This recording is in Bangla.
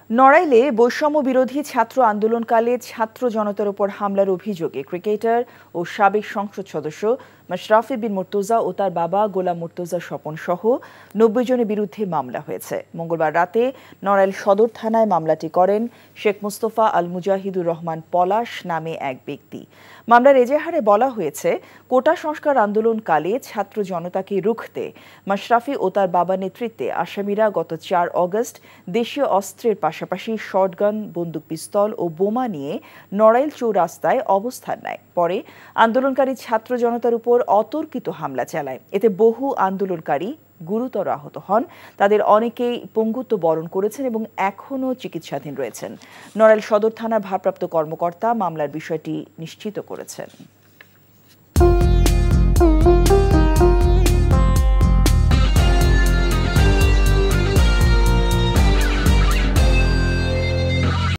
নড়াইলে বৈষম্য বিরোধী ছাত্র আন্দোলনকালে ছাত্র জনতার উপর হামলার অভিযোগে ক্রিকেটার ও সাবেক সংসদ সদস্য মাশরাফি বিন মুর্তজা ও তার বাবা গোলাম মুর্তজা স্বপন সহ ৯০ জনের বিরুদ্ধে মামলা হয়েছে। মঙ্গলবার রাতে নড়াইল সদর থানায় মামলাটি করেন শেখ মুস্তফা আল মুজাহিদুর রহমান পলাশ নামে এক ব্যক্তি। মামলার এজাহারে বলা হয়েছে, কোটা সংস্কার আন্দোলনকালে ছাত্র জনতাকে রুখতে মাশরাফি ও তার বাবার নেতৃত্বে আসামিরা গত ৪ অগস্ট দেশীয় অস্ত্রের পাশাপাশি শটগান, বন্দুক, পিস্তল ও বোমা নিয়ে নড়াইল চৌরাস্তায় অবস্থান নেয়। পরে আন্দোলনকারী ছাত্র জনতার উপর অতর্কিত হামলা চালায়। এতে বহু আন্দোলনকারী গুরুতর আহত হন। তাদের অনেকেই পঙ্গুত্ব বরণ করেছেন এবং এখনও চিকিৎসাধীন রয়েছেন। নড়াইল সদর থানার ভারপ্রাপ্ত কর্মকর্তা মামলার বিষয়টি নিশ্চিত করেছেন।